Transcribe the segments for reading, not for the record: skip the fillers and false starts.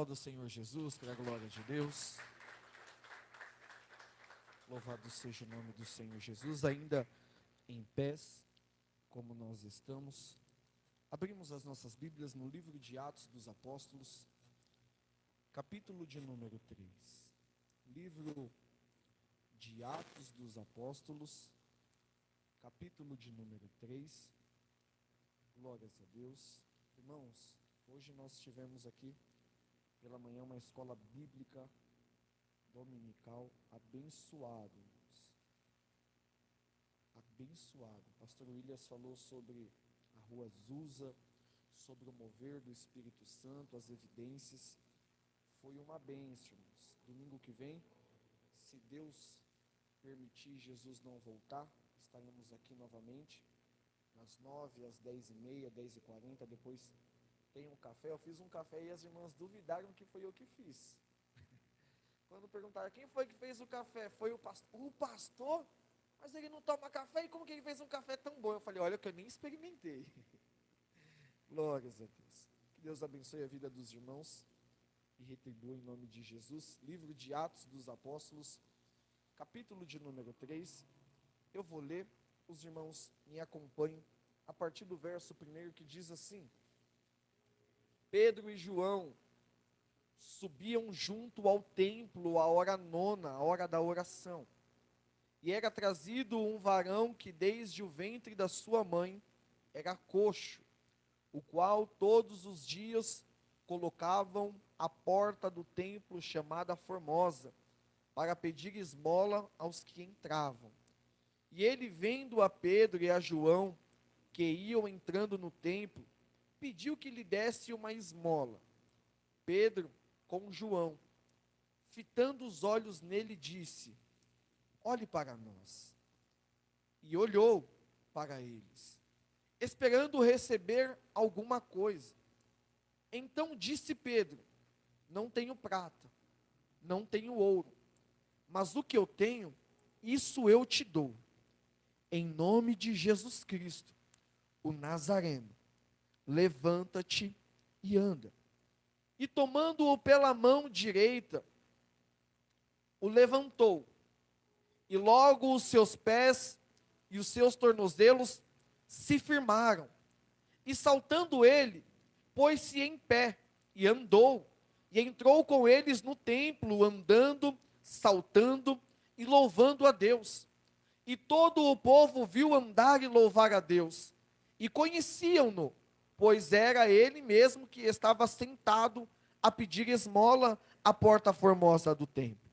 aplauda o Senhor Jesus, para a glória de Deus. Louvado seja o nome do Senhor Jesus, ainda em pés, como nós estamos. Abrimos as nossas Bíblias no livro de Atos dos Apóstolos, capítulo de número 3. Livro de Atos dos Apóstolos, capítulo de número 3. Glórias a Deus. Irmãos, hoje nós tivemos aqui pela manhã uma escola bíblica dominical abençoado, irmãos. Abençoado. O pastor Williams falou sobre a rua Azusa, sobre o mover do Espírito Santo, as evidências. Foi uma bênção, irmãos. Domingo que vem, se Deus permitir, Jesus não voltar, estaremos aqui novamente, das 9 às 10h30, 10h40, depois tem um café. Eu fiz um café e as irmãs duvidaram que foi eu que fiz. Quando perguntaram, quem foi que fez o café? Foi o pastor. O pastor? Mas ele não toma café, e como que ele fez um café tão bom? Eu falei, olha que eu nem experimentei. Glórias a Deus. Que Deus abençoe a vida dos irmãos e retribua em nome de Jesus. Livro de Atos dos Apóstolos, capítulo de número 3. Eu vou ler, os irmãos me acompanhem, a partir do verso 1, que diz assim: Pedro e João subiam junto ao templo à hora nona, a hora da oração. E era trazido um varão que desde o ventre da sua mãe era coxo, o qual todos os dias colocavam à porta do templo chamada Formosa, para pedir esmola aos que entravam. E ele, vendo a Pedro e a João, que iam entrando no templo, pediu que lhe desse uma esmola. Pedro, com João, fitando os olhos nele, disse: olhe para nós. E olhou para eles, esperando receber alguma coisa. Então disse Pedro: não tenho prata, não tenho ouro, mas o que eu tenho, isso eu te dou. Em nome de Jesus Cristo, o Nazareno, levanta-te e anda. E tomando-o pela mão direita, o levantou. E logo os seus pés e os seus tornozelos se firmaram. E saltando ele, pôs-se em pé e andou. E entrou com eles no templo, andando, saltando e louvando a Deus. E todo o povo viu andar e louvar a Deus. E conheciam-no, pois era ele mesmo que estava sentado a pedir esmola à porta formosa do templo.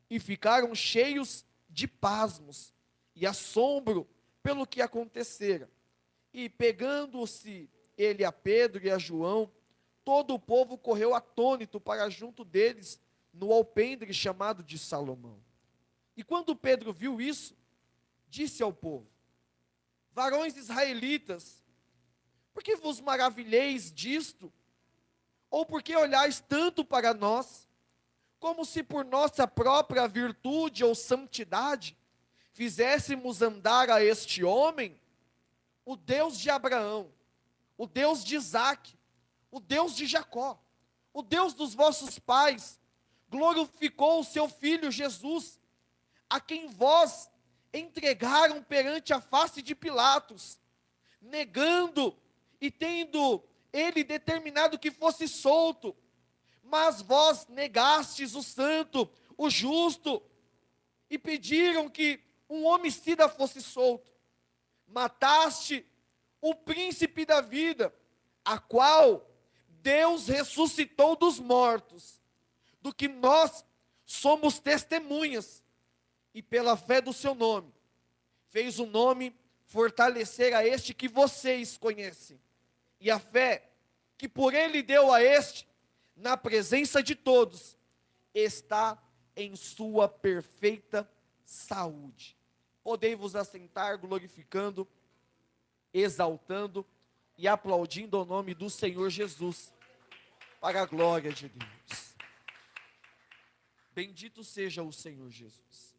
E ficaram cheios de pasmos e assombro pelo que acontecera. E pegando-se ele a Pedro e a João, todo o povo correu atônito para junto deles, no alpendre chamado de Salomão. E quando Pedro viu isso, disse ao povo: varões israelitas, por que vos maravilheis disto? Ou por que olhais tanto para nós, como se por nossa própria virtude ou santidade fizéssemos andar a este homem? O Deus de Abraão, o Deus de Isaque, o Deus de Jacó, o Deus dos vossos pais, glorificou o seu filho Jesus, a quem vós entregaram perante a face de Pilatos, negando e tendo ele determinado que fosse solto. Mas vós negastes o santo, o justo, e pediram que um homicida fosse solto. Mataste o príncipe da vida, a qual Deus ressuscitou dos mortos, do que nós somos testemunhas, e pela fé do seu nome, fez o nome fortalecer a este que vocês conhecem. E a fé que por ele deu a este, na presença de todos, está em sua perfeita saúde. Podei-vos assentar, glorificando, exaltando e aplaudindo ao nome do Senhor Jesus, para a glória de Deus. Bendito seja o Senhor Jesus.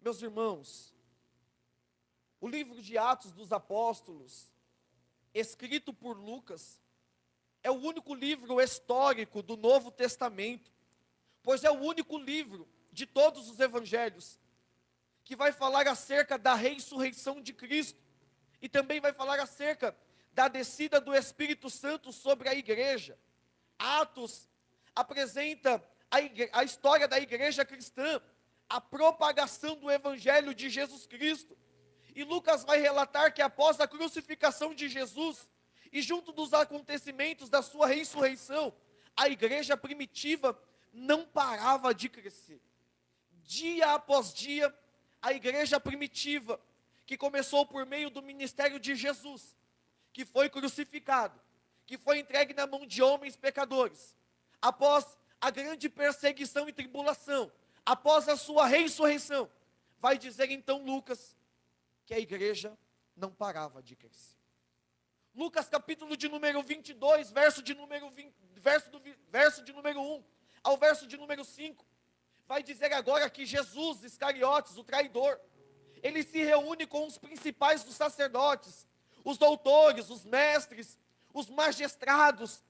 Meus irmãos, o livro de Atos dos Apóstolos, escrito por Lucas, é o único livro histórico do Novo Testamento, pois é o único livro de todos os evangelhos que vai falar acerca da ressurreição de Cristo e também vai falar acerca da descida do Espírito Santo sobre a igreja. Atos apresenta a história da igreja cristã, a propagação do evangelho de Jesus Cristo. E Lucas vai relatar que após a crucificação de Jesus e junto dos acontecimentos da sua ressurreição, a igreja primitiva não parava de crescer. Dia após dia, a igreja primitiva, que começou por meio do ministério de Jesus, que foi crucificado, que foi entregue na mão de homens pecadores, após a grande perseguição e tribulação, após a sua ressurreição, vai dizer então Lucas, que a igreja não parava de crescer. Lucas capítulo de número 22, verso de número 1 ao verso de número 5, vai dizer agora que Jesus Iscariotes, o traidor, ele se reúne com os principais dos sacerdotes, os doutores, os mestres, os magistrados,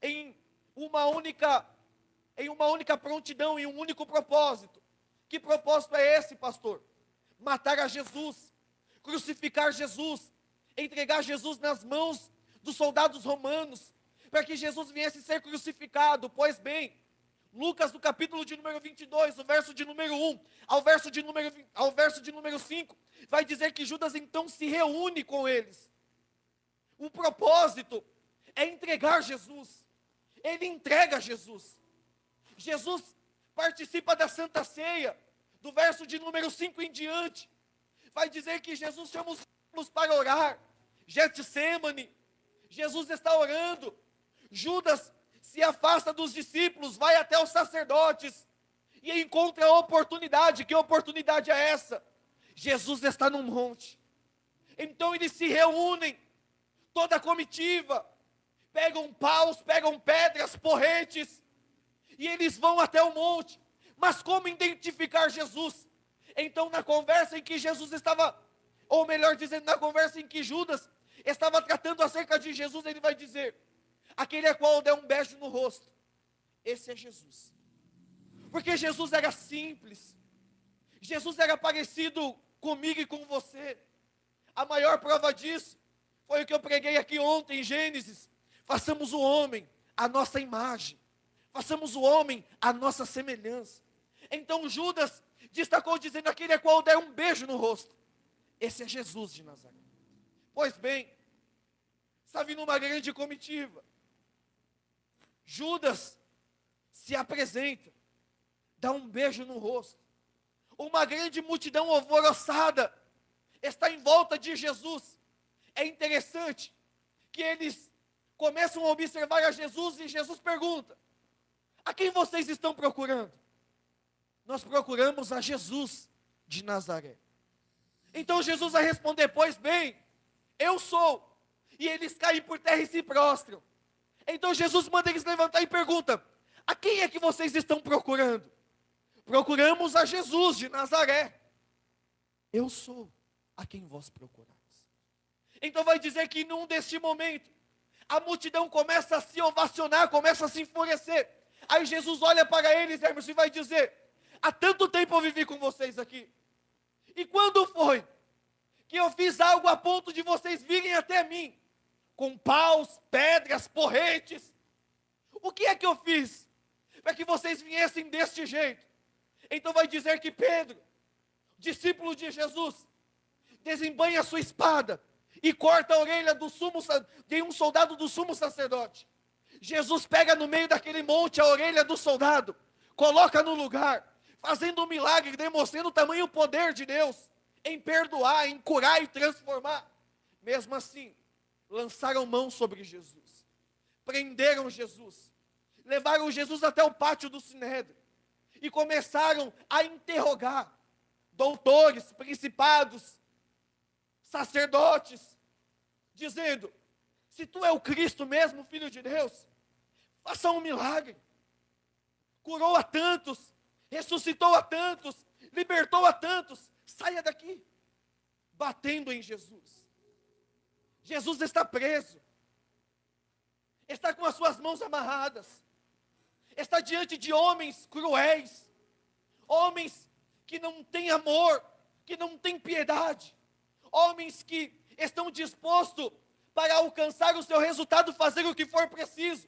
em uma única prontidão, em um único propósito. Que propósito é esse, pastor? Matar a Jesus, crucificar Jesus, entregar Jesus nas mãos dos soldados romanos, para que Jesus viesse ser crucificado. Pois bem, Lucas, no capítulo de número 22, o verso de número 1 ao verso de número 5, vai dizer que Judas então se reúne com eles. O propósito é entregar Jesus. Ele entrega Jesus. Jesus participa da Santa Ceia, do verso de número 5 em diante. Vai dizer que Jesus chama os discípulos para orar. Getsêmani, Jesus está orando. Judas se afasta dos discípulos, vai até os sacerdotes e encontra a oportunidade. Que oportunidade é essa? Jesus está num monte. Então eles se reúnem, toda a comitiva, pegam paus, pegam pedras, porretes, e eles vão até o monte. Mas como identificar Jesus? Então, na conversa em que Jesus estava, ou melhor dizendo, na conversa em que Judas estava tratando acerca de Jesus, ele vai dizer: aquele a qual der um beijo no rosto, esse é Jesus. Porque Jesus era simples, Jesus era parecido comigo e com você. A maior prova disso foi o que eu preguei aqui ontem em Gênesis: façamos o homem a nossa imagem, façamos o homem a nossa semelhança. Então Judas destacou dizendo: aquele a qual der um beijo no rosto, esse é Jesus de Nazaré. Pois bem, está vindo uma grande comitiva. Judas se apresenta, dá um beijo no rosto. Uma grande multidão alvoroçada está em volta de Jesus. É interessante que eles começam a observar a Jesus e Jesus pergunta: a quem vocês estão procurando? Nós procuramos a Jesus de Nazaré. Então Jesus vai responder: pois bem, eu sou. E eles caem por terra e se prostram. Então Jesus manda eles levantar e pergunta: a quem é que vocês estão procurando? Procuramos a Jesus de Nazaré. Eu sou a quem vós procurais. Então vai dizer que num deste momento, a multidão começa a se ovacionar, começa a se enfurecer. Aí Jesus olha para eles, Hermes, e vai dizer: há tanto tempo eu vivi com vocês aqui. E quando foi que eu fiz algo a ponto de vocês virem até mim? Com paus, pedras, porretes. O que é que eu fiz para que vocês viessem deste jeito? Então vai dizer que Pedro, discípulo de Jesus, desembainha a sua espada e corta a orelha de um soldado do sumo sacerdote. Jesus pega no meio daquele monte a orelha do soldado, coloca no lugar, fazendo um milagre, demonstrando o tamanho poder de Deus em perdoar, em curar e transformar. Mesmo assim, lançaram mão sobre Jesus, prenderam Jesus, levaram Jesus até o pátio do Sinédrio e começaram a interrogar doutores, principados, sacerdotes, dizendo: se tu é o Cristo mesmo, Filho de Deus, faça um milagre. Curou a tantos, ressuscitou a tantos, libertou a tantos, saia daqui. Batendo em Jesus. Jesus está preso. está com as suas mãos amarradas, está diante de homens cruéis, homens que não têm amor, que não têm piedade, homens que estão dispostos para alcançar o seu resultado, fazer o que for preciso.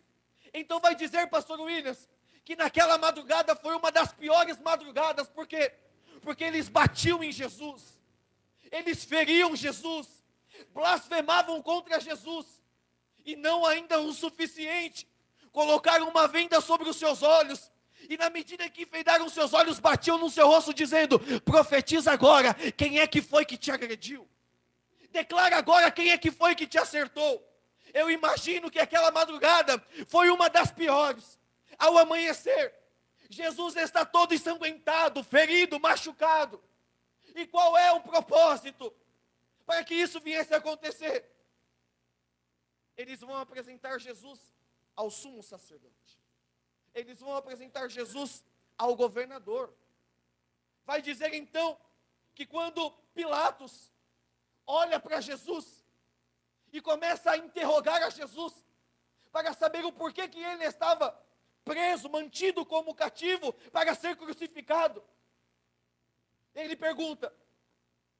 Então vai dizer, pastor Williams, que naquela madrugada foi uma das piores madrugadas, por quê? Porque eles batiam em Jesus, eles feriam Jesus, blasfemavam contra Jesus, e não ainda o suficiente, colocaram uma venda sobre os seus olhos, e na medida que vendaram os seus olhos, batiam no seu rosto, dizendo: profetiza agora, quem é que foi que te agrediu? Declara agora quem é que foi que te acertou. Eu imagino que aquela madrugada foi uma das piores. Ao amanhecer, Jesus está todo ensanguentado, ferido, machucado. E qual é o propósito para que isso viesse a acontecer? Eles vão apresentar Jesus ao sumo sacerdote. Eles vão apresentar Jesus ao governador. Vai dizer então que quando Pilatos olha para Jesus e começa a interrogar a Jesus para saber o porquê que ele estava preso, mantido como cativo para ser crucificado, ele pergunta: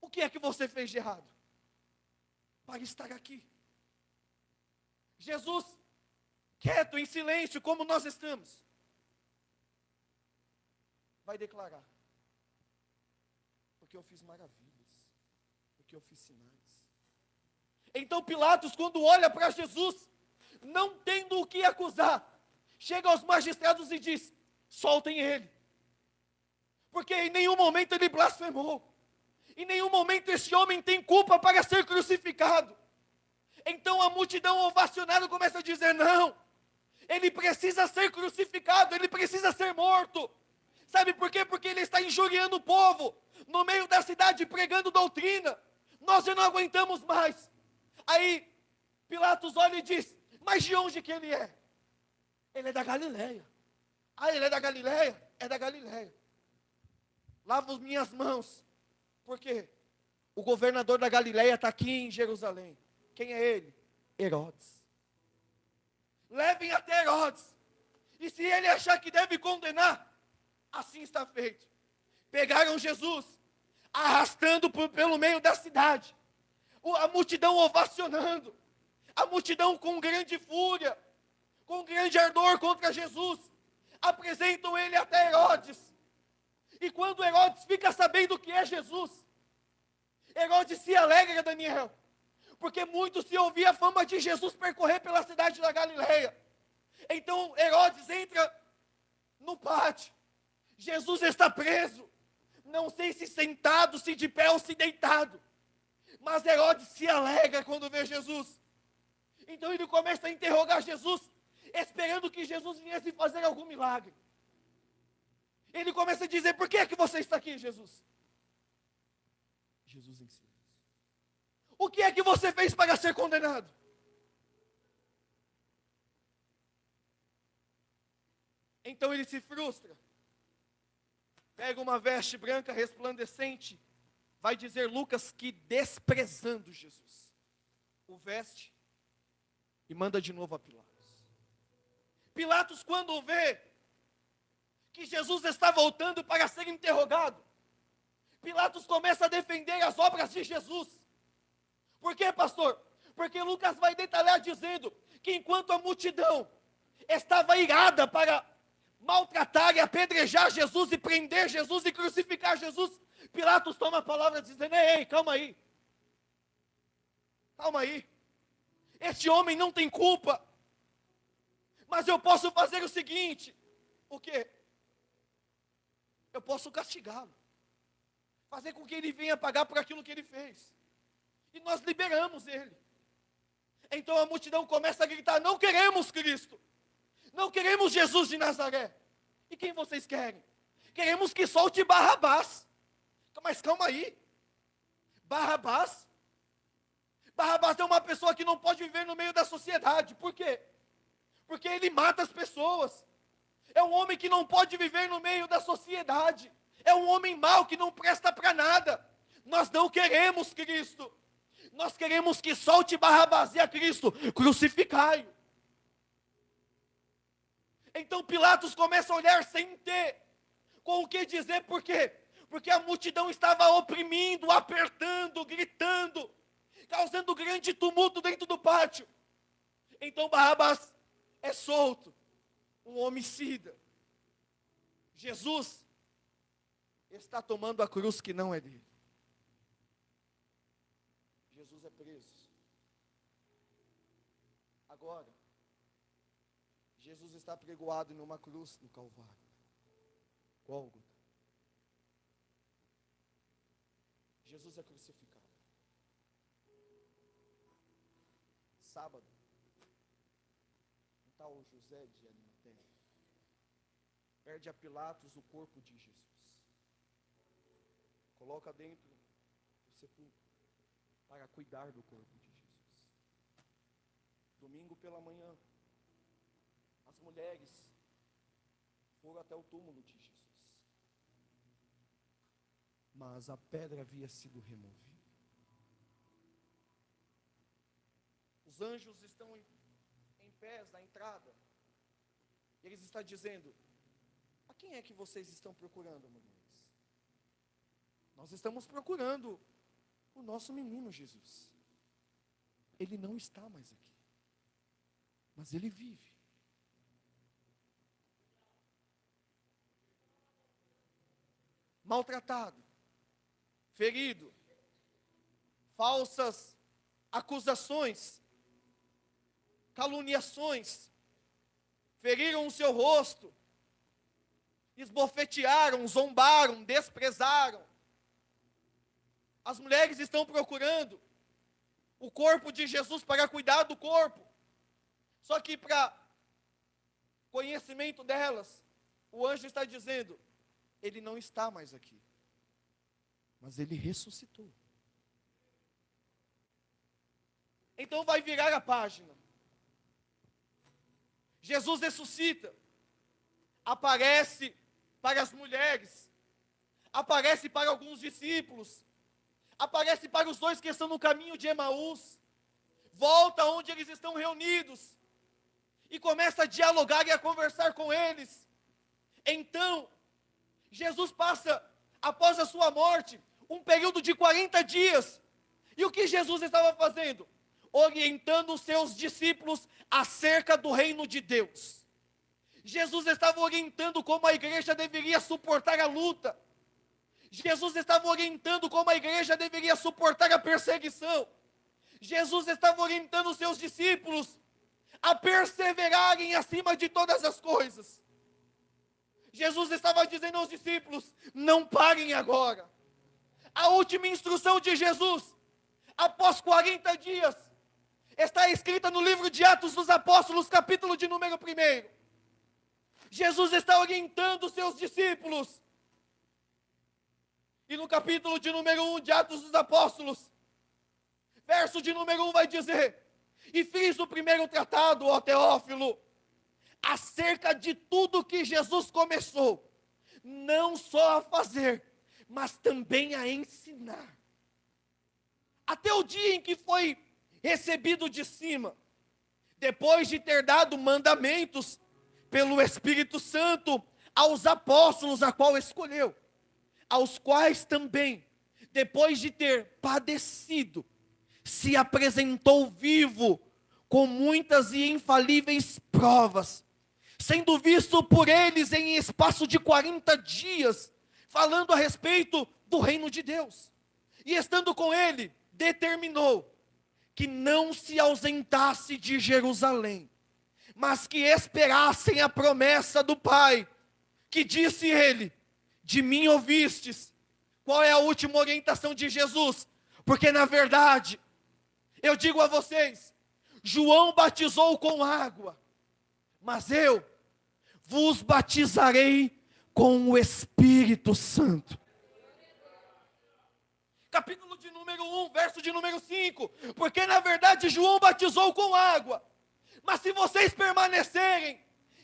o que é que você fez de errado para estar aqui? Jesus, quieto, em silêncio, como nós estamos, vai declarar: porque eu fiz maravilhas, porque eu fiz sinais. Então Pilatos, quando olha para Jesus, não tendo o que acusar, chega aos magistrados e diz: soltem ele, porque em nenhum momento ele blasfemou, em nenhum momento esse homem tem culpa para ser crucificado. Então a multidão ovacionada começa a dizer: não, ele precisa ser crucificado, ele precisa ser morto. Sabe por quê? Porque ele está injuriando o povo, no meio da cidade, pregando doutrina. Nós já não aguentamos mais. Aí Pilatos olha e diz: mas de onde que ele é? Ele é da Galileia. Ah, ele é da Galileia? É da Galileia. Lavo as minhas mãos. Por quê? O governador da Galileia está aqui em Jerusalém. Quem é ele? Herodes. Levem até Herodes. E se ele achar que deve condenar, assim está feito. Pegaram Jesus, arrastando pelo meio da cidade. A multidão ovacionando. A multidão com grande fúria, com grande ardor contra Jesus. Apresentam ele até Herodes. E quando Herodes fica sabendo que é Jesus, Herodes se alegra, Daniel, porque muito se ouvia a fama de Jesus percorrer pela cidade da Galileia. Então Herodes entra no pátio. Jesus está preso, não sei se sentado, se de pé ou se deitado, mas Herodes se alegra quando vê Jesus. Então ele começa a interrogar Jesus, esperando que Jesus viesse fazer algum milagre. Ele começa a dizer: por que é que você está aqui, Jesus? Jesus em silêncio. O que é que você fez para ser condenado? Então ele se frustra. Pega uma veste branca resplandecente. Vai dizer Lucas que, desprezando Jesus, o veste e manda de novo a Pilatos. Pilatos, quando vê que Jesus está voltando para ser interrogado, Pilatos começa a defender as obras de Jesus. Por quê, pastor? Porque Lucas vai detalhar dizendo que enquanto a multidão estava irada para maltratar e apedrejar Jesus e prender Jesus e crucificar Jesus, Pilatos toma a palavra dizendo: ei, calma aí. Calma aí. Este homem não tem culpa. Mas eu posso fazer o seguinte. O quê? Eu posso castigá-lo. Fazer com que ele venha pagar por aquilo que ele fez. E nós liberamos ele. Então a multidão começa a gritar: não queremos Cristo. Não queremos Jesus de Nazaré. E quem vocês querem? Queremos que solte Barrabás. Mas calma aí. Barrabás? Barrabás é uma pessoa que não pode viver no meio da sociedade. Por quê? Porque ele mata as pessoas. É um homem que não pode viver no meio da sociedade. É um homem mau que não presta para nada. Nós não queremos Cristo. Nós queremos que solte Barrabás e a Cristo crucificai-o. Então Pilatos começa a olhar sem ter com o que dizer, por quê? Porque a multidão estava oprimindo, apertando, gritando, causando grande tumulto dentro do pátio. Então Barrabás é solto, um homicida. Jesus está tomando a cruz que não é dele. Jesus é preso. Agora, Jesus está apregoado em uma cruz no Calvário. Gólgota. Jesus é crucificado. Sábado, um tal José de Arimateia perde a Pilatos o corpo de Jesus. Coloca dentro do sepulcro para cuidar do corpo de Jesus. Domingo pela manhã, as mulheres foram até o túmulo de Jesus. Mas a pedra havia sido removida. Os anjos estão em pés na entrada. Eles estão dizendo: a quem é que vocês estão procurando, mulheres? Nós estamos procurando o nosso menino Jesus. Ele não está mais aqui, mas ele vive. Maltratado, ferido, falsas acusações, caluniações, feriram o seu rosto, esbofetearam, zombaram, desprezaram. As mulheres estão procurando o corpo de Jesus para cuidar do corpo. Só que para conhecimento delas, o anjo está dizendo: ele não está mais aqui, mas ele ressuscitou. Então vai virar a página. Jesus ressuscita, aparece para as mulheres, aparece para alguns discípulos, aparece para os dois que estão no caminho de Emaús, volta onde eles estão reunidos, e começa a dialogar e a conversar com eles. Então, Jesus passa, após a sua morte, um período de 40 dias, e o que Jesus estava fazendo? Orientando os seus discípulos acerca do reino de Deus. Jesus estava orientando como a igreja deveria suportar a luta. Jesus estava orientando como a igreja deveria suportar a perseguição. Jesus estava orientando os seus discípulos a perseverarem acima de todas as coisas. Jesus estava dizendo aos discípulos: não parem agora. A última instrução de Jesus, após 40 dias, está escrita no livro de Atos dos Apóstolos, capítulo de número 1. Jesus está orientando os seus discípulos. E no capítulo de número 1 de Atos dos Apóstolos, verso de número 1 vai dizer: e fiz o primeiro tratado, ó Teófilo, acerca de tudo que Jesus começou, não só a fazer, mas também a ensinar. Até o dia em que foi recebido de cima, depois de ter dado mandamentos pelo Espírito Santo aos apóstolos, a qual escolheu, aos quais também, depois de ter padecido, se apresentou vivo, com muitas e infalíveis provas, sendo visto por eles em espaço de 40 dias, falando a respeito do reino de Deus. E estando com ele, determinou que não se ausentasse de Jerusalém, mas que esperassem a promessa do Pai, que disse ele: de mim ouvistes. Qual é a última orientação de Jesus? Porque na verdade, eu digo a vocês, João batizou com água, mas eu vos batizarei com o Espírito Santo. Capítulo de número 1, verso de número 5. Porque na verdade João batizou com água, mas se vocês permanecerem,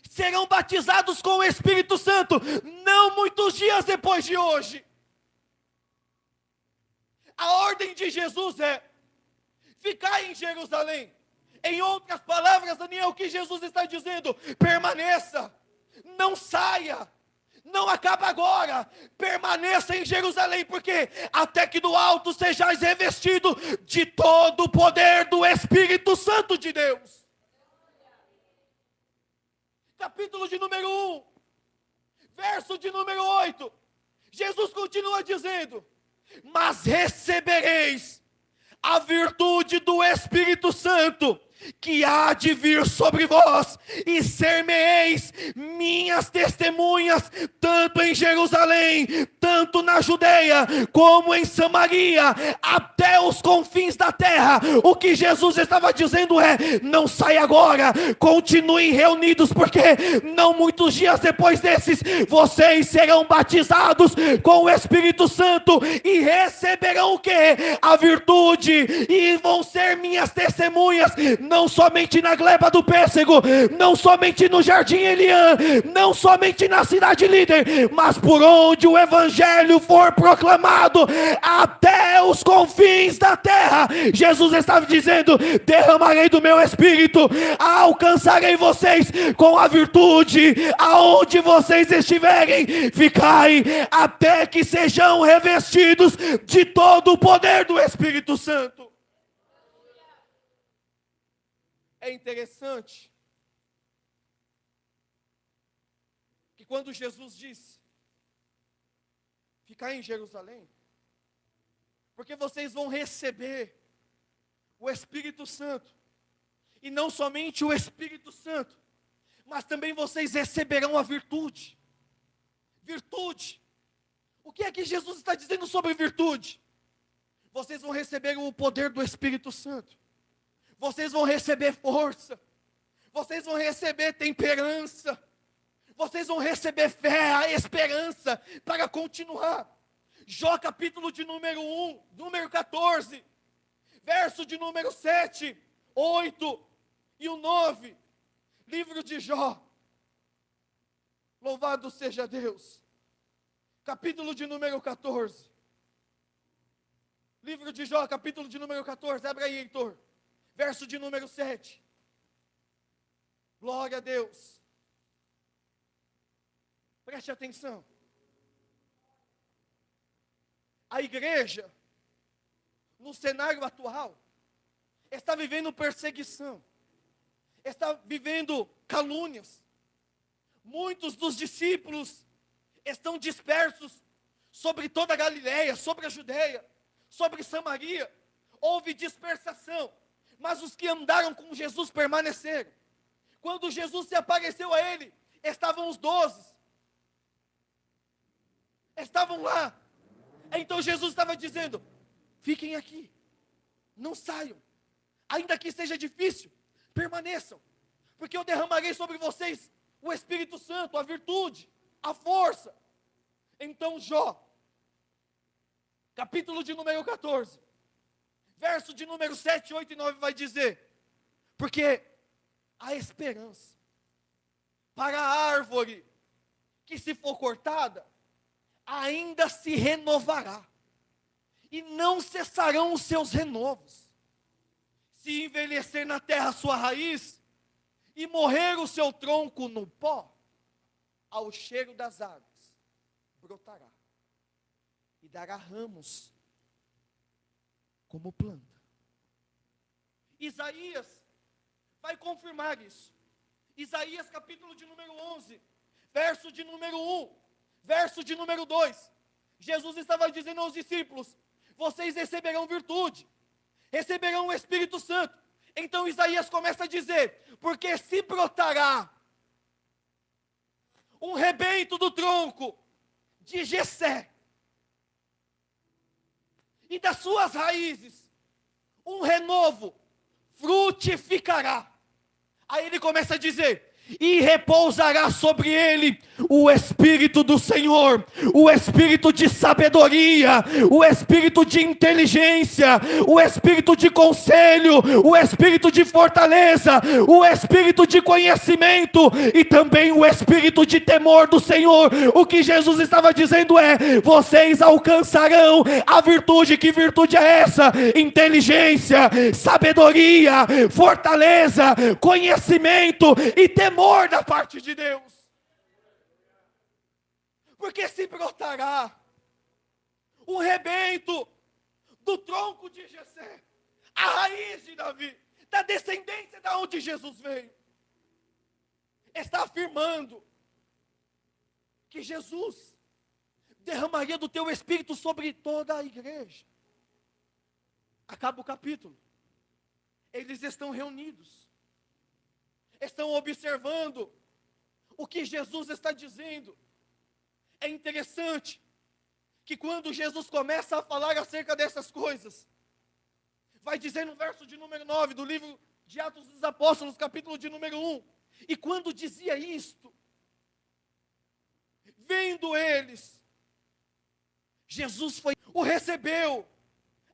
serão batizados com o Espírito Santo, não muitos dias depois de hoje. A ordem de Jesus é ficar em Jerusalém. Em outras palavras, Daniel, o que Jesus está dizendo? Permaneça, Não saia, não acaba agora, permaneça em Jerusalém, porque até que do alto sejais revestido de todo o poder do Espírito Santo de Deus. Capítulo de número 1, verso de número 8, Jesus continua dizendo: mas recebereis a virtude do Espírito Santo, que há de vir sobre vós, e ser-me-eis minhas testemunhas, tanto em Jerusalém, tanto na Judeia, como em Samaria, até os confins da terra. O que Jesus estava dizendo é: não saia agora, continuem reunidos, porque não muitos dias depois desses, vocês serão batizados com o Espírito Santo, e receberão o quê? A virtude, e vão ser minhas testemunhas, não somente na gleba do Pêssego, não somente no Jardim Eliã, não somente na cidade líder, mas por onde o Evangelho for proclamado, até os confins da terra. Jesus estava dizendo: derramarei do meu Espírito, alcançarei vocês com a virtude, aonde vocês estiverem, ficai até que sejam revestidos de todo o poder do Espírito Santo. É interessante que quando Jesus disse: ficar em Jerusalém, porque vocês vão receber o Espírito Santo, e não somente o Espírito Santo, mas também vocês receberão a virtude. Virtude. O que é que Jesus está dizendo sobre virtude? Vocês vão receber o poder do Espírito Santo. Vocês vão receber força, vocês vão receber temperança, vocês vão receber fé, a esperança para continuar. Jó capítulo de número 1, número 14, verso de número 7, 8 e o 9, livro de Jó, louvado seja Deus, capítulo de número 14, livro de Jó, capítulo de número 14, abre aí, Heitor. Verso de número 7. Glória a Deus. Preste atenção. A igreja, no cenário atual, está vivendo perseguição, está vivendo calúnias. Muitos dos discípulos estão dispersos sobre toda a Galileia, sobre a Judeia, sobre Samaria. Houve dispersação. Mas os que andaram com Jesus permaneceram. Quando Jesus se apareceu a ele, estavam os 12. Estavam lá. Então Jesus estava dizendo: fiquem aqui, não saiam. Ainda que seja difícil, permaneçam. Porque eu derramarei sobre vocês o Espírito Santo, a virtude, a força. Então Jó, capítulo de número 14. Verso de número 7, 8 e 9 vai dizer: porque há esperança para a árvore que, se for cortada, ainda se renovará, e não cessarão os seus renovos. Se envelhecer na terra a sua raiz, e morrer o seu tronco no pó, ao cheiro das águas brotará, e dará ramos como planta. Isaías vai confirmar isso. Isaías capítulo de número 11, verso de número 1, verso de número 2. Jesus estava dizendo aos discípulos: vocês receberão virtude, receberão o Espírito Santo. Então Isaías começa a dizer: porque se brotará um rebento do tronco de Jessé, e das suas raízes um renovo frutificará. Aí ele começa a dizer: e repousará sobre ele o Espírito do Senhor, o Espírito de sabedoria, o Espírito de inteligência, o Espírito de conselho, o Espírito de fortaleza, o Espírito de conhecimento e também o Espírito de temor do Senhor. O que Jesus estava dizendo é: vocês alcançarão a virtude. Que virtude é essa? Inteligência, sabedoria, fortaleza, conhecimento e temor da parte de Deus. porque se brotará um rebento do tronco de Jessé, a raiz de Davi, da descendência da onde Jesus veio. Está afirmando que Jesus derramaria do teu espírito sobre toda a igreja. Acaba o capítulo. Eles estão reunidos, estão observando o que Jesus está dizendo. É interessante que quando Jesus começa a falar acerca dessas coisas, vai dizer no verso de número 9 do livro de Atos dos Apóstolos, capítulo de número 1, e quando dizia isto, vendo eles, Jesus o recebeu,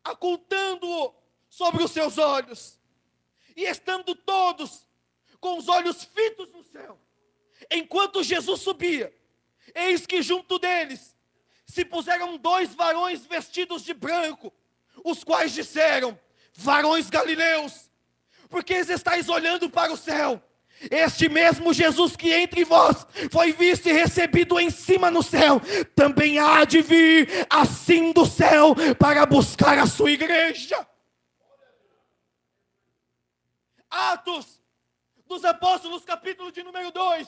ocultando-o sobre os seus olhos, e estando todos com os olhos fitos no céu, enquanto Jesus subia, eis que junto deles se puseram 2 varões vestidos de branco, os quais disseram: varões galileus, porque estáis olhando para o céu? Este mesmo Jesus que entre vós foi visto e recebido em cima no céu, também há de vir assim do céu para buscar a sua igreja. Atos dos Apóstolos, capítulo de número 2,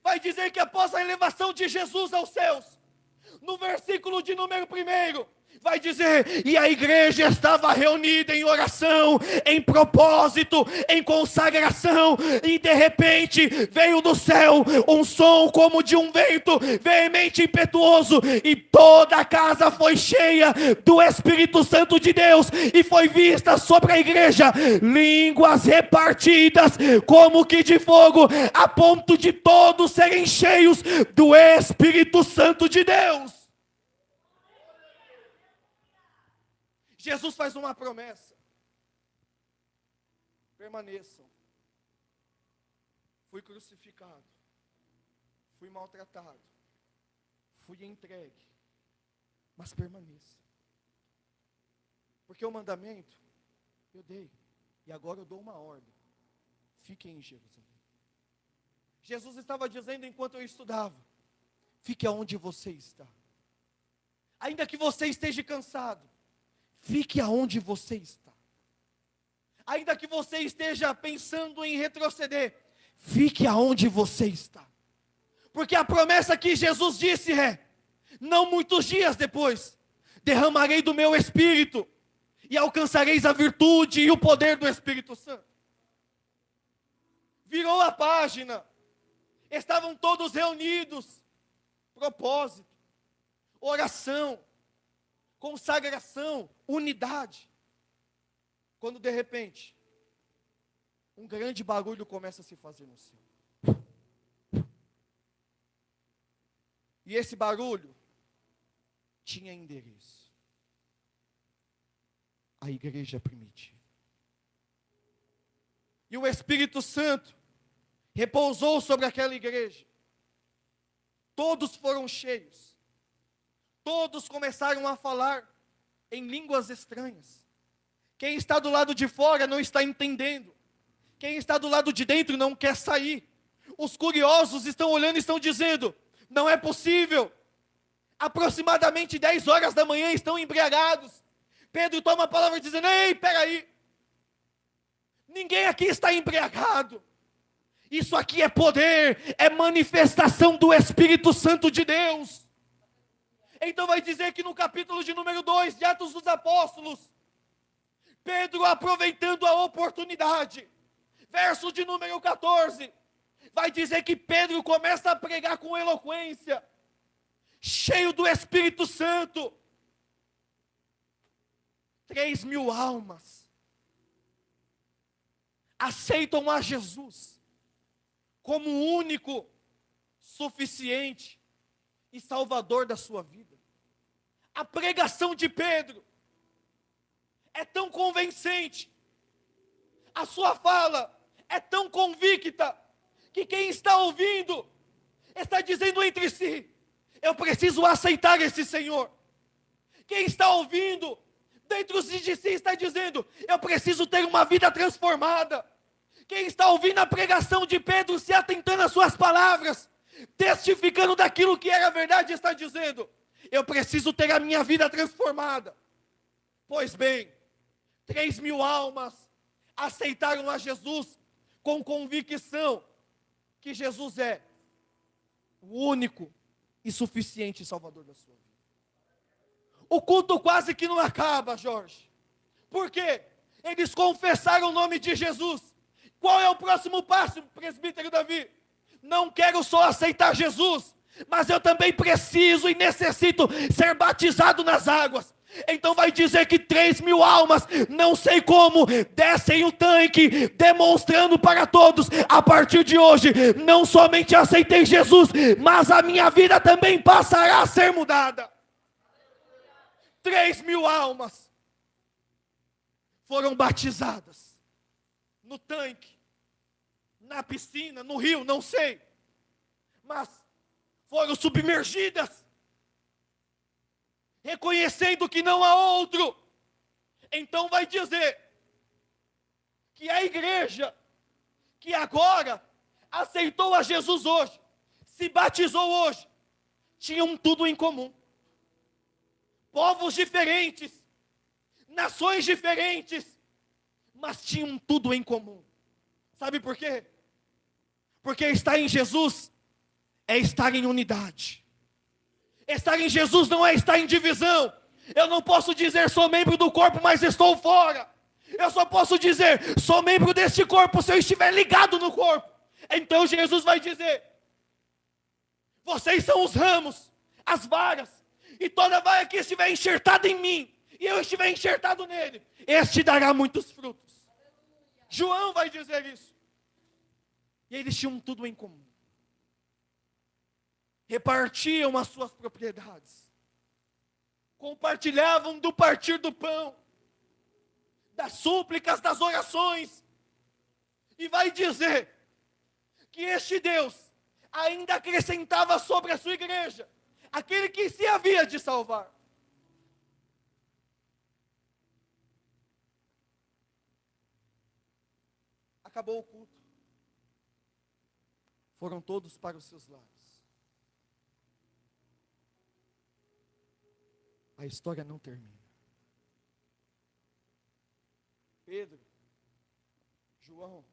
vai dizer que após a elevação de Jesus aos céus, no versículo de número 1, vai dizer: e a igreja estava reunida em oração, em propósito, em consagração, e de repente veio do céu um som como de um vento veemente e impetuoso, e toda a casa foi cheia do Espírito Santo de Deus, e foi vista sobre a igreja línguas repartidas como que de fogo, a ponto de todos serem cheios do Espírito Santo de Deus. Jesus faz uma promessa: permaneçam. Fui crucificado, fui maltratado, fui entregue, mas permaneça. Porque o mandamento eu dei, e agora eu dou uma ordem: fiquem em Jerusalém. Jesus estava dizendo enquanto eu estudava: fique aonde você está. Ainda que você esteja cansado, fique aonde você está. Ainda que você esteja pensando em retroceder, fique aonde você está. Porque a promessa que Jesus disse é: não muitos dias depois, derramarei do meu Espírito, e alcançareis a virtude e o poder do Espírito Santo. Virou a página, estavam todos reunidos, propósito, oração, consagração, unidade. Quando de repente, um grande barulho começa a se fazer no céu. E esse barulho tinha endereço: a igreja primitiva. E o Espírito Santo repousou sobre aquela igreja. Todos foram cheios. Todos começaram a falar em línguas estranhas. Quem está do lado de fora não está entendendo. Quem está do lado de dentro não quer sair. Os curiosos estão olhando e estão dizendo: não é possível. Aproximadamente 10 horas da manhã, estão embriagados. Pedro toma a palavra dizendo: ei, peraí. Ninguém aqui está embriagado. Isso aqui é poder, é manifestação do Espírito Santo de Deus. Então vai dizer que no capítulo de número 2 de Atos dos Apóstolos, Pedro, aproveitando a oportunidade, verso de número 14, vai dizer que Pedro começa a pregar com eloquência, cheio do Espírito Santo. 3.000 almas aceitam a Jesus como o único, suficiente e salvador da sua vida. A pregação de Pedro é tão convincente, a sua fala é tão convicta, que quem está ouvindo está dizendo entre si: eu preciso aceitar esse Senhor. Quem está ouvindo dentro de si está dizendo: eu preciso ter uma vida transformada. Quem está ouvindo a pregação de Pedro, se atentando às suas palavras, testificando daquilo que era verdade, está dizendo: eu preciso ter a minha vida transformada. Pois bem, 3.000 almas aceitaram a Jesus com convicção que Jesus é o único e suficiente Salvador da sua vida. O culto quase que não acaba, Jorge. Por quê? Eles confessaram o nome de Jesus. Qual é o próximo passo, presbítero Davi? Não quero só aceitar Jesus, mas eu também preciso e necessito ser batizado nas águas. Então vai dizer que 3.000 almas, não sei como, descem o tanque, demonstrando para todos: a partir de hoje, não somente aceitei Jesus, mas a minha vida também passará a ser mudada. 3.000 almas foram batizadas no tanque, na piscina, no rio, não sei, mas foram submergidas, reconhecendo que não há outro. Então vai dizer que a igreja que agora aceitou a Jesus hoje, se batizou hoje, tinham tudo em comum. Povos diferentes, nações diferentes, mas tinham tudo em comum. Sabe por quê? Porque estar em Jesus é estar em unidade. Estar em Jesus não é estar em divisão. Eu não posso dizer sou membro do corpo, mas estou fora. Eu só posso dizer sou membro deste corpo se eu estiver ligado no corpo. Então Jesus vai dizer: vocês são os ramos, as varas, e toda vaga que estiver enxertada em mim, e eu estiver enxertado nele, este dará muitos frutos. João vai dizer isso. E eles tinham tudo em comum. Repartiam as suas propriedades, compartilhavam do partir do pão, das súplicas, das orações. E vai dizer que este Deus ainda acrescentava sobre a sua igreja aquele que se havia de salvar. Acabou o culto. Foram todos para os seus lares. A história não termina. Pedro, João,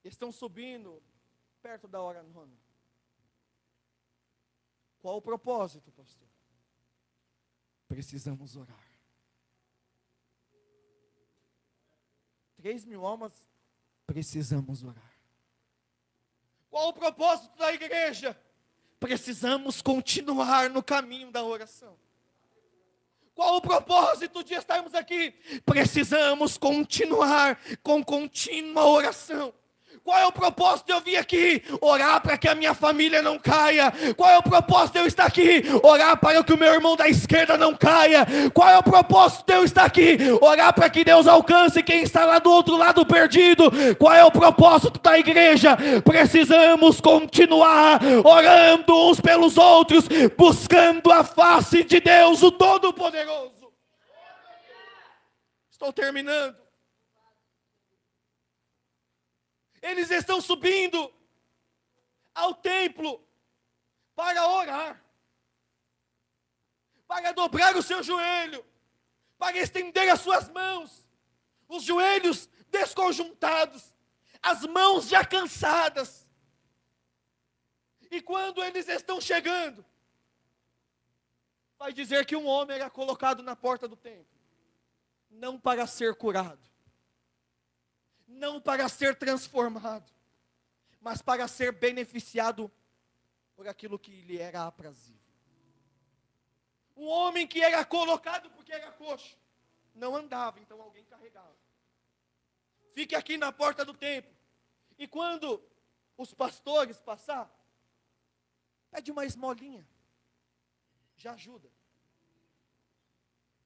estão subindo perto da hora nona. Qual o propósito, pastor? Precisamos orar. 3.000 almas, precisamos orar. Qual o propósito da igreja? Precisamos continuar no caminho da oração. Qual o propósito de estarmos aqui? Precisamos continuar com contínua oração. Qual é o propósito de eu vir aqui? Orar para que a minha família não caia. Qual é o propósito de eu estar aqui? Orar para que o meu irmão da esquerda não caia. Qual é o propósito de eu estar aqui? Orar para que Deus alcance quem está lá do outro lado perdido. Qual é o propósito da igreja? Precisamos continuar orando uns pelos outros, buscando a face de Deus, o Todo-Poderoso. Estou terminando. Eles estão subindo ao templo para orar, para dobrar o seu joelho, para estender as suas mãos, os joelhos desconjuntados, as mãos já cansadas. E quando eles estão chegando, vai dizer que um homem era colocado na porta do templo, não para ser curado, não para ser transformado, mas para ser beneficiado por aquilo que lhe era aprazível. Um homem que era colocado porque era coxo, não andava, então alguém carregava. Fique aqui na porta do templo, e quando os pastores passar, pede uma esmolinha, já ajuda.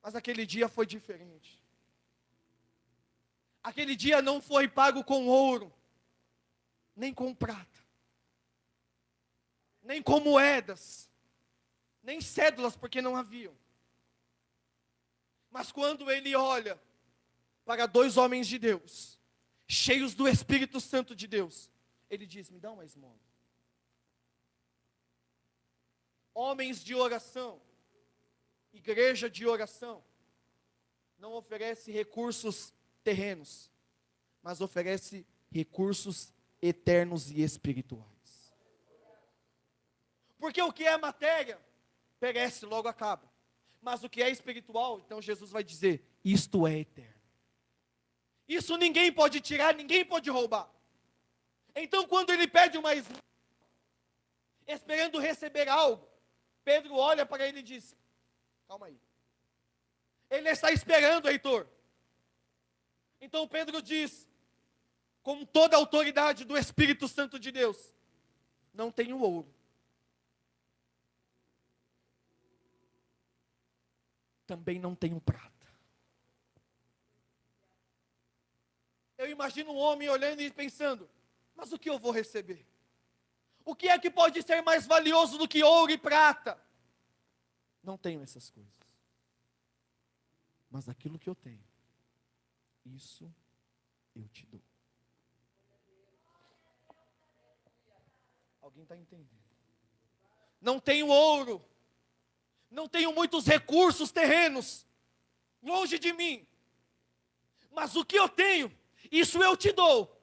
Mas aquele dia foi diferente. Aquele dia não foi pago com ouro, nem com prata, nem com moedas, nem cédulas, porque não haviam. Mas quando ele olha para 2 homens de Deus, cheios do Espírito Santo de Deus, Ele diz: me dá uma esmola. Homens de oração, igreja de oração, não oferece recursos terrenos, mas oferece recursos eternos e espirituais. Porque o que é matéria, perece, logo acaba. Mas o que é espiritual, então Jesus vai dizer: isto é eterno. Isso ninguém pode tirar, ninguém pode roubar. Então quando ele pede uma esmola, esperando receber algo, Pedro olha para ele e diz: calma aí. Ele está esperando, Heitor. Então Pedro diz, com toda a autoridade do Espírito Santo de Deus: não tenho ouro, também não tenho prata. Eu imagino um homem olhando e pensando: mas o que eu vou receber? O que é que pode ser mais valioso do que ouro e prata? Não tenho essas coisas. Mas aquilo que eu tenho, isso eu te dou. Alguém está entendendo? Não tenho ouro, não tenho muitos recursos terrenos, longe de mim. Mas o que eu tenho, isso eu te dou.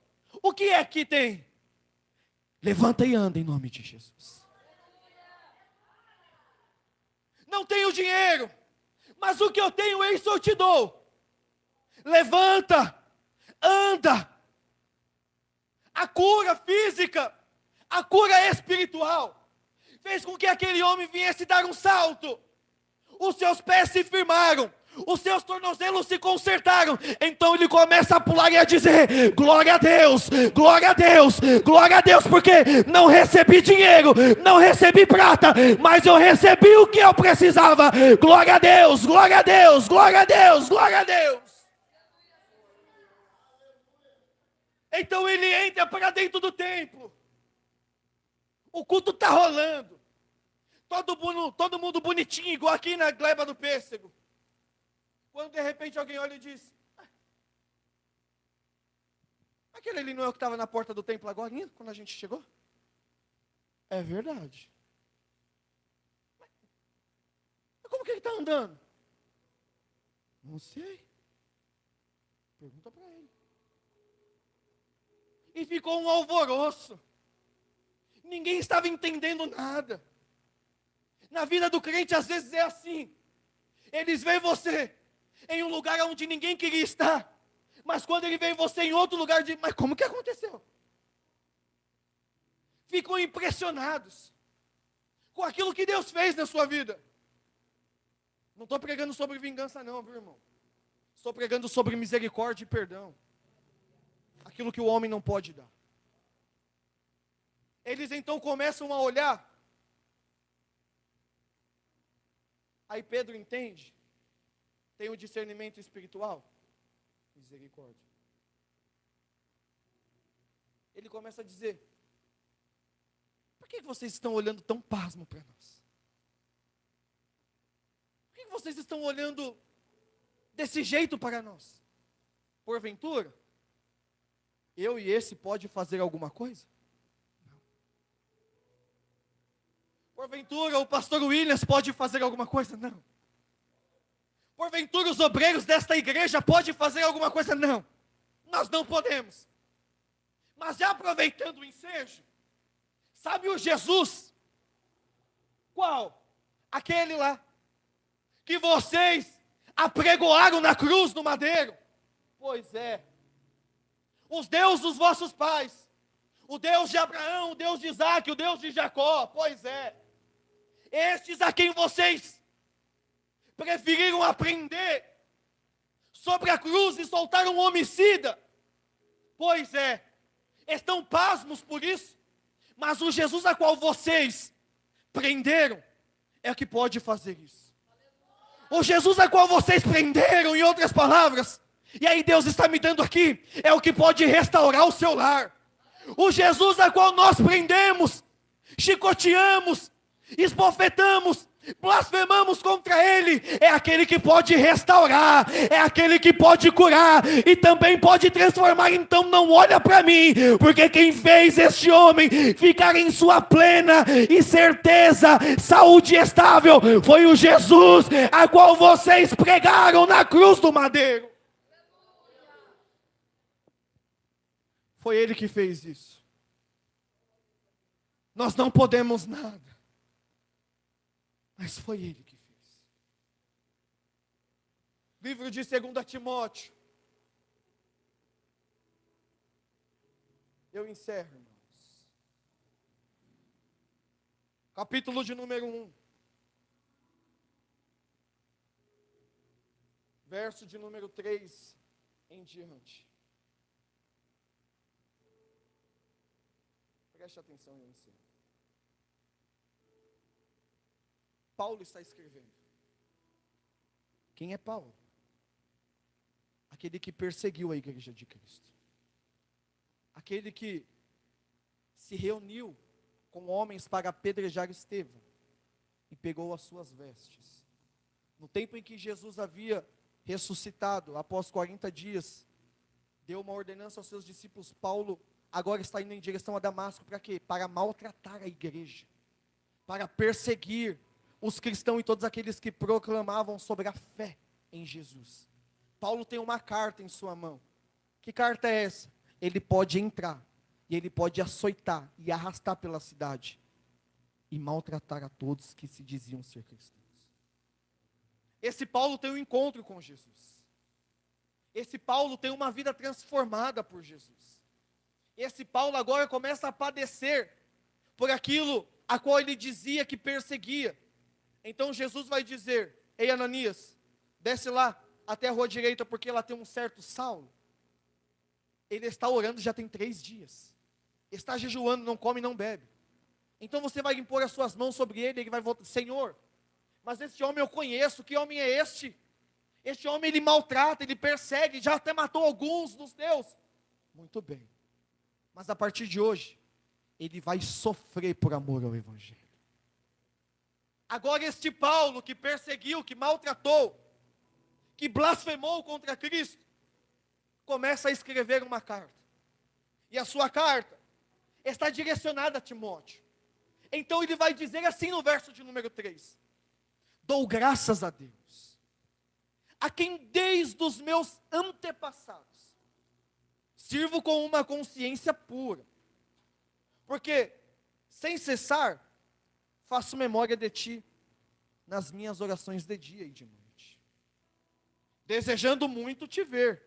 O que é que tem? Levanta e anda em nome de Jesus. Não tenho dinheiro, mas o que eu tenho, isso eu te dou. Levanta, anda. A cura física, a cura espiritual, fez com que aquele homem viesse dar um salto. Os seus pés se firmaram, os seus tornozelos se consertaram. Então ele começa a pular e a dizer: glória a Deus, glória a Deus, glória a Deus, porque não recebi dinheiro, não recebi prata, mas eu recebi o que eu precisava. Glória a Deus, glória a Deus, glória a Deus, glória a Deus. Então ele entra para dentro do templo. O culto está rolando, todo mundo bonitinho, igual aqui na gleba do pêssego. Quando de repente alguém olha e diz: aquele ali não é o que estava na porta do templo agora, quando a gente chegou? É verdade. Mas como que ele está andando? Não sei. Pergunta para ele. E ficou um alvoroço. Ninguém estava entendendo nada. Na vida do crente às vezes é assim. Eles veem você em um lugar onde ninguém queria estar, mas quando ele vê você em outro lugar, mas como que aconteceu? Ficam impressionados com aquilo que Deus fez na sua vida. Não estou pregando sobre vingança não, viu, irmão? Estou pregando sobre misericórdia e perdão. Aquilo que o homem não pode dar. Eles então começam a olhar. Aí Pedro entende. Tem o discernimento espiritual. Misericórdia. Ele começa a dizer: por que vocês estão olhando tão pasmo para nós? Por que vocês estão olhando desse jeito para nós? Porventura, eu e esse pode fazer alguma coisa? Não. Porventura, o pastor Williams pode fazer alguma coisa? Não. Porventura os obreiros desta igreja podem fazer alguma coisa? Não, nós não podemos. Mas já aproveitando o ensejo, sabe o Jesus? Qual? Aquele lá, que vocês apregoaram na cruz, no madeiro. Pois é, os deuses dos vossos pais, o Deus de Abraão, o Deus de Isaac, o Deus de Jacó, pois é, estes a quem vocês preferiram aprender sobre a cruz e soltaram um homicida. Pois é, estão pasmos por isso, mas o Jesus a qual vocês prenderam é o que pode fazer isso. O Jesus a qual vocês prenderam, em outras palavras, e aí Deus está me dando aqui, é o que pode restaurar o seu lar. O Jesus a qual nós prendemos, chicoteamos, esbofetamos, blasfemamos contra Ele, é aquele que pode restaurar, é aquele que pode curar, e também pode transformar. Então não olha para mim, porque quem fez este homem ficar em sua plena e certeza, saúde estável, foi o Jesus, a qual vocês pregaram na cruz do madeiro. Foi Ele que fez isso. Nós não podemos nada, mas foi Ele que fez. Livro de 2 Timóteo. Eu encerro, irmãos. Capítulo de número 1. Verso de número 3 em diante. Preste atenção, eu encerro. Paulo está escrevendo. Quem é Paulo? Aquele que perseguiu a igreja de Cristo. Aquele que se reuniu com homens para apedrejar Estevão e pegou as suas vestes. No tempo em que Jesus havia ressuscitado, após 40 dias, deu uma ordenança aos seus discípulos. Paulo agora está indo em direção a Damasco. Para quê? Para maltratar a igreja, para perseguir os cristãos e todos aqueles que proclamavam sobre a fé em Jesus. Paulo tem uma carta em sua mão. Que carta é essa? Ele pode entrar, e ele pode açoitar e arrastar pela cidade, e maltratar a todos que se diziam ser cristãos. Esse Paulo tem um encontro com Jesus. Esse Paulo tem uma vida transformada por Jesus. Esse Paulo agora começa a padecer por aquilo a qual ele dizia que perseguia. Então Jesus vai dizer: ei, Ananias, desce lá até a rua direita, porque lá tem um certo Saulo. Ele está orando já tem 3 dias. Está jejuando, não come e não bebe. Então você vai impor as suas mãos sobre ele, ele vai voltar: Senhor, mas este homem eu conheço, que homem é este? Este homem ele maltrata, ele persegue, já até matou alguns dos teus. Muito bem. Mas a partir de hoje, ele vai sofrer por amor ao Evangelho. Agora este Paulo que perseguiu, que maltratou, que blasfemou contra Cristo, começa a escrever uma carta. E a sua carta está direcionada a Timóteo. Então ele vai dizer assim no verso de número 3: dou graças a Deus, a quem desde os meus antepassados sirvo com uma consciência pura, porque sem cessar faço memória de ti nas minhas orações de dia e de noite, desejando muito te ver,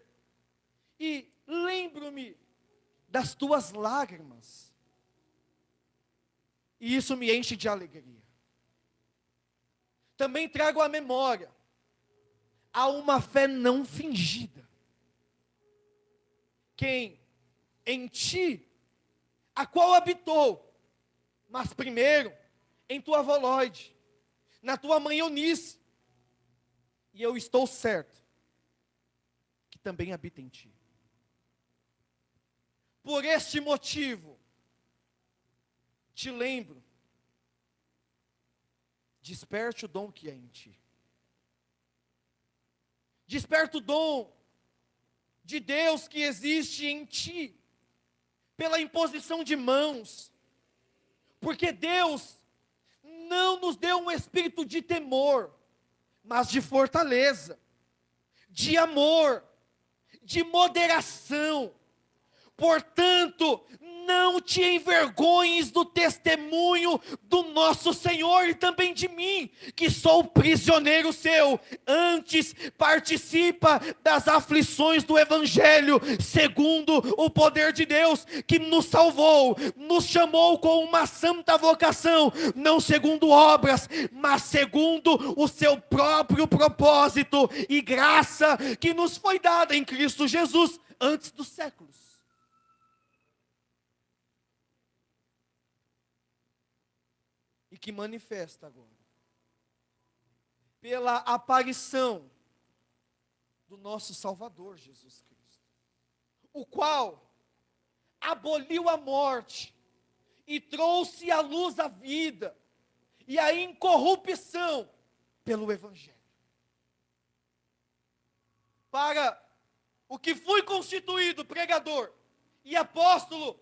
e lembro-me das tuas lágrimas, e isso me enche de alegria. Também trago à memória a uma fé não fingida, quem em ti, a qual habitou, mas primeiro em tua avó Lóide, na tua mãe Eunice, e eu estou certo que também habita em ti. Por este motivo, te lembro, desperte o dom que é em ti. Desperta o dom de Deus que existe em ti, pela imposição de mãos, porque Deus não nos deu um espírito de temor, mas de fortaleza, de amor, de moderação. Portanto, não te envergonhes do testemunho do nosso Senhor e também de mim, que sou prisioneiro seu. Antes, participa das aflições do Evangelho, segundo o poder de Deus, que nos salvou, nos chamou com uma santa vocação, não segundo obras, mas segundo o seu próprio propósito e graça, que nos foi dada em Cristo Jesus, antes dos séculos. E que manifesta agora, pela aparição do nosso Salvador Jesus Cristo, o qual aboliu a morte e trouxe à luz a vida, e a incorrupção pelo Evangelho. Para o que fui constituído pregador e apóstolo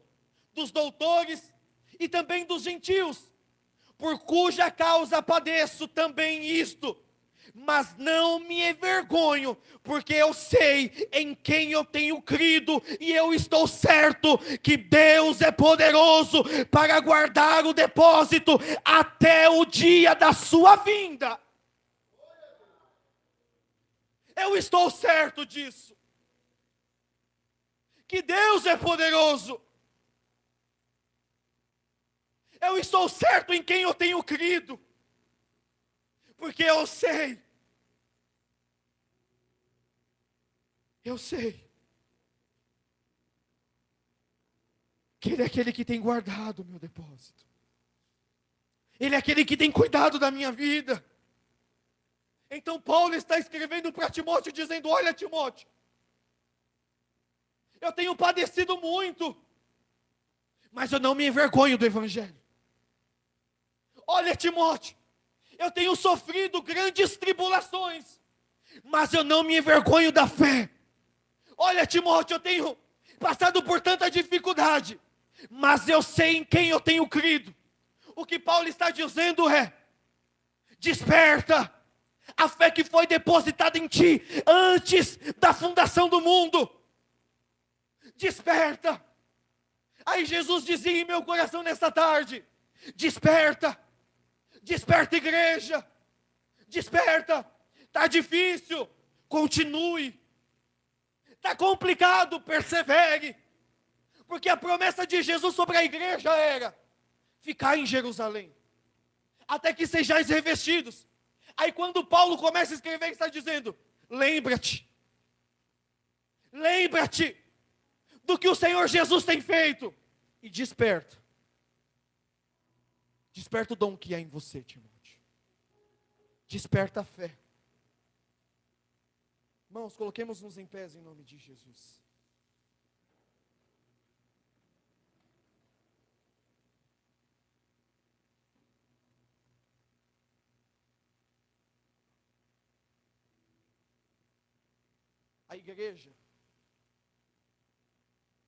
dos doutores e também dos gentios, por cuja causa padeço também isto, mas não me envergonho, porque eu sei em quem eu tenho crido, e eu estou certo que Deus é poderoso para guardar o depósito até o dia da sua vinda. Eu estou certo disso, que Deus é poderoso. Eu estou certo em quem eu tenho crido, porque eu sei que Ele é aquele que tem guardado o meu depósito, Ele é aquele que tem cuidado da minha vida. Então Paulo está escrevendo para Timóteo, dizendo: olha, Timóteo, eu tenho padecido muito, mas eu não me envergonho do Evangelho. Olha, Timóteo, eu tenho sofrido grandes tribulações, mas eu não me envergonho da fé. Olha, Timóteo, eu tenho passado por tanta dificuldade, mas eu sei em quem eu tenho crido. O que Paulo está dizendo é: desperta a fé que foi depositada em ti antes da fundação do mundo. Desperta. Aí Jesus dizia em meu coração nesta tarde: desperta, desperta, igreja, desperta. Está difícil, continue. Está complicado, persevere. Porque a promessa de Jesus sobre a igreja era: ficar em Jerusalém, até que sejais revestidos. Aí quando Paulo começa a escrever, ele está dizendo: lembra-te do que o Senhor Jesus tem feito, e desperta o dom que há em você, Timóteo, desperta a fé. Irmãos, coloquemos-nos em pés em nome de Jesus. A igreja,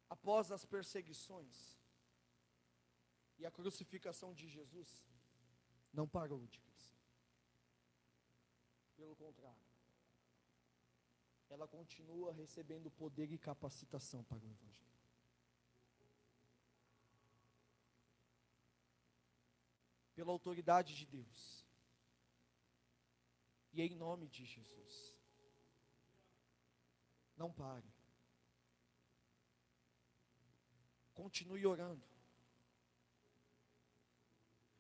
após as perseguições e a crucificação de Jesus, não parou de crescer. Pelo contrário, ela continua recebendo poder e capacitação para o Evangelho. Pela autoridade de Deus e em nome de Jesus. Não pare. Continue orando.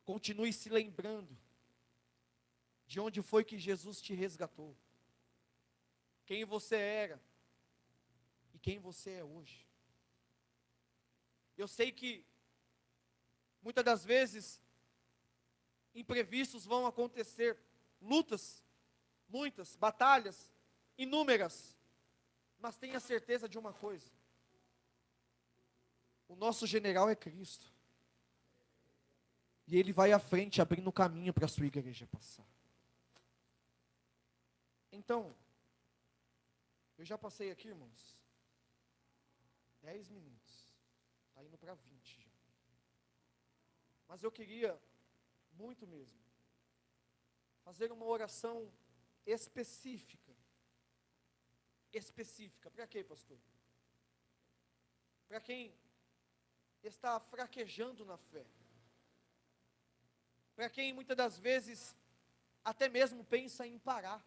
Continue se lembrando de onde foi que Jesus te resgatou. Quem você era e quem você é hoje. Eu sei que muitas das vezes imprevistos vão acontecer, lutas, muitas, batalhas, inúmeras. Mas tenha certeza de uma coisa: o nosso general é Cristo, e Ele vai à frente abrindo o caminho para a sua igreja passar. Então, eu já passei aqui, irmãos, 10 minutos, está indo para 20 já. Mas eu queria, muito mesmo, fazer uma oração específica. Para quê, pastor? Para quem está fraquejando na fé. Para quem muitas das vezes até mesmo pensa em parar.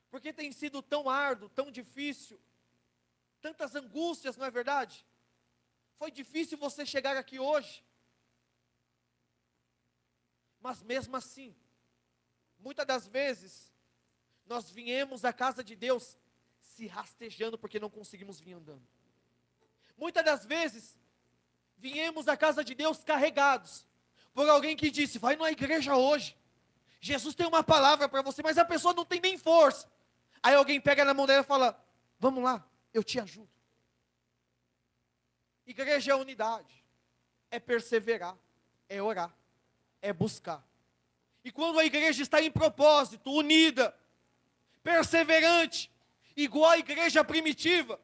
Porque tem sido tão árduo, tão difícil, tantas angústias, não é verdade? Foi difícil você chegar aqui hoje. Mas mesmo assim, muitas das vezes, nós viemos à casa de Deus se rastejando porque não conseguimos vir andando. Muitas das vezes, viemos à casa de Deus carregados por alguém que disse: vai na igreja hoje, Jesus tem uma palavra para você, mas a pessoa não tem nem força. Aí alguém pega na mão dela e fala: vamos lá, eu te ajudo. Igreja é unidade, é perseverar, é orar, é buscar, E quando a igreja está em propósito, unida, perseverante, igual a igreja primitiva,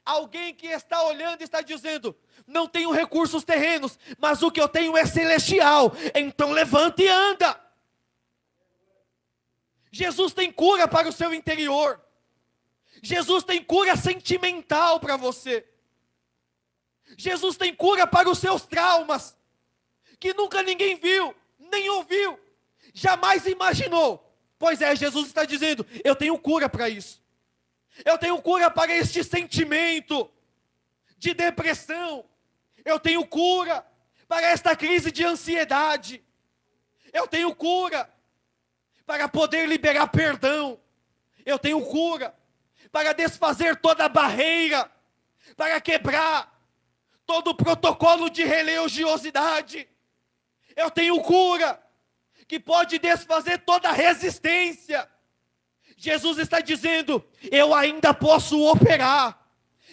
alguém que está olhando e está dizendo: não tenho recursos terrenos, mas o que eu tenho é celestial, então levanta e anda. Jesus tem cura para o seu interior. Jesus tem cura sentimental para você. Jesus tem cura para os seus traumas, que nunca ninguém viu, nem ouviu, jamais imaginou. Pois é, Jesus está dizendo: eu tenho cura para isso. Eu tenho cura para este sentimento de depressão. Eu tenho cura para esta crise de ansiedade. Eu tenho cura para poder liberar perdão. Eu tenho cura para desfazer toda a barreira, para quebrar todo o protocolo de religiosidade. Eu tenho cura que pode desfazer toda a resistência. Jesus está dizendo: eu ainda posso operar,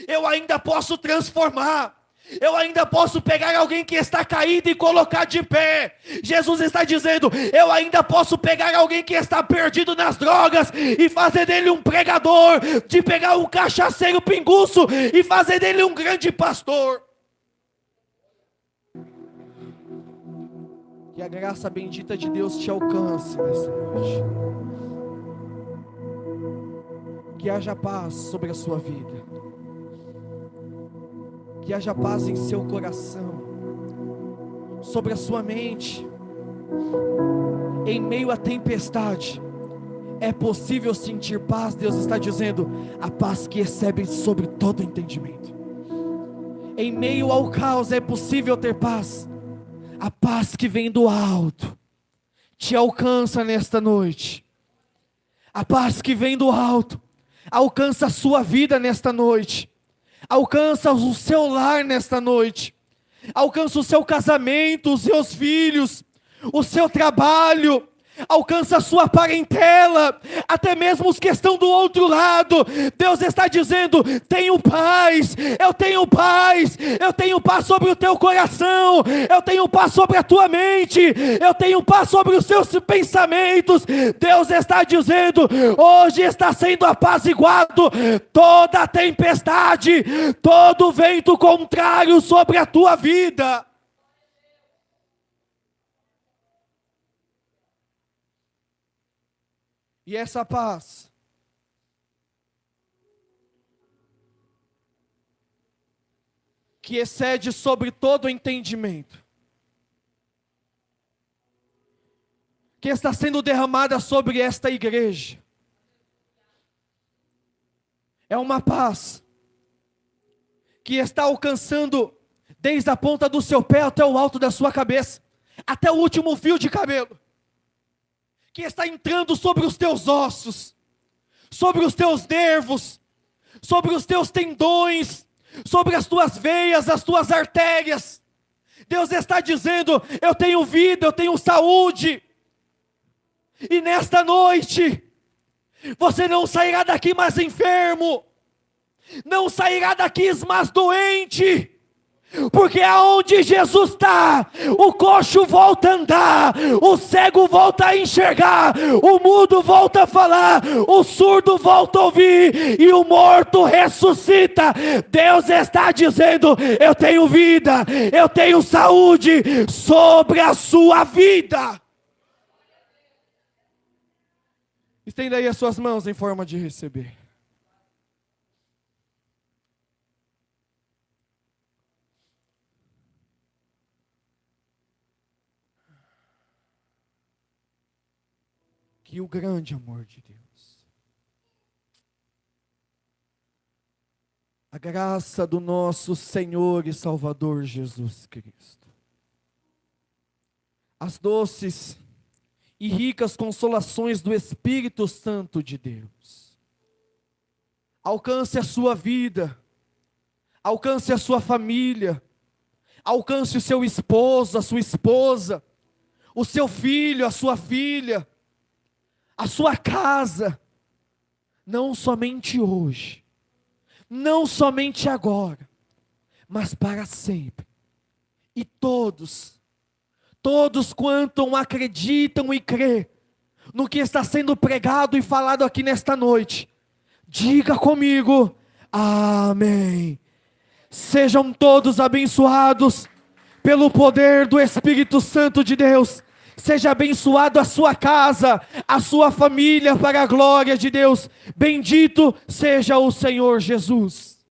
eu ainda posso transformar, eu ainda posso pegar alguém que está caído e colocar de pé. Jesus está dizendo: eu ainda posso pegar alguém que está perdido nas drogas e fazer dele um pregador, de pegar um cachaceiro pinguço e fazer dele um grande pastor. Que a graça bendita de Deus te alcance nessa noite. Que haja paz sobre a sua vida. Que haja paz em seu coração, sobre a sua mente. Em meio à tempestade, é possível sentir paz. Deus está dizendo: a paz que excede sobre todo entendimento. Em meio ao caos é possível ter paz. A paz que vem do alto te alcança nesta noite. A paz que vem do alto alcança a sua vida nesta noite. Alcança o seu lar nesta noite. Alcança o seu casamento, os seus filhos, o seu trabalho. Alcança a sua parentela, até mesmo os que estão do outro lado. Deus está dizendo: tenho paz, eu tenho paz, eu tenho paz sobre o teu coração, eu tenho paz sobre a tua mente, eu tenho paz sobre os seus pensamentos. Deus está dizendo: hoje está sendo apaziguado toda a tempestade, todo vento contrário sobre a tua vida. E essa paz que excede sobre todo o entendimento, que está sendo derramada sobre esta igreja, é uma paz que está alcançando desde a ponta do seu pé até o alto da sua cabeça, até o último fio de cabelo, que está entrando sobre os teus ossos, sobre os teus nervos, sobre os teus tendões, sobre as tuas veias, as tuas artérias. Deus está dizendo: eu tenho vida, eu tenho saúde. E nesta noite, você não sairá daqui mais enfermo, não sairá daqui mais doente, porque aonde Jesus está, o coxo volta a andar, o cego volta a enxergar, o mudo volta a falar, o surdo volta a ouvir, e o morto ressuscita. Deus está dizendo: eu tenho vida, eu tenho saúde sobre a sua vida. Estenda aí as suas mãos em forma de receber. Que o grande amor de Deus, a graça do nosso Senhor e Salvador Jesus Cristo, as doces e ricas consolações do Espírito Santo de Deus, alcance a sua vida, alcance a sua família, alcance o seu esposo, a sua esposa, o seu filho, a sua filha, a sua casa, não somente hoje, não somente agora, mas para sempre. E todos Todos quanto acreditam e crê no que está sendo pregado e falado aqui nesta noite, diga comigo, amém. Sejam todos abençoados pelo poder do Espírito Santo de Deus. Seja abençoado a sua casa, a sua família, para a glória de Deus. Bendito seja o Senhor Jesus.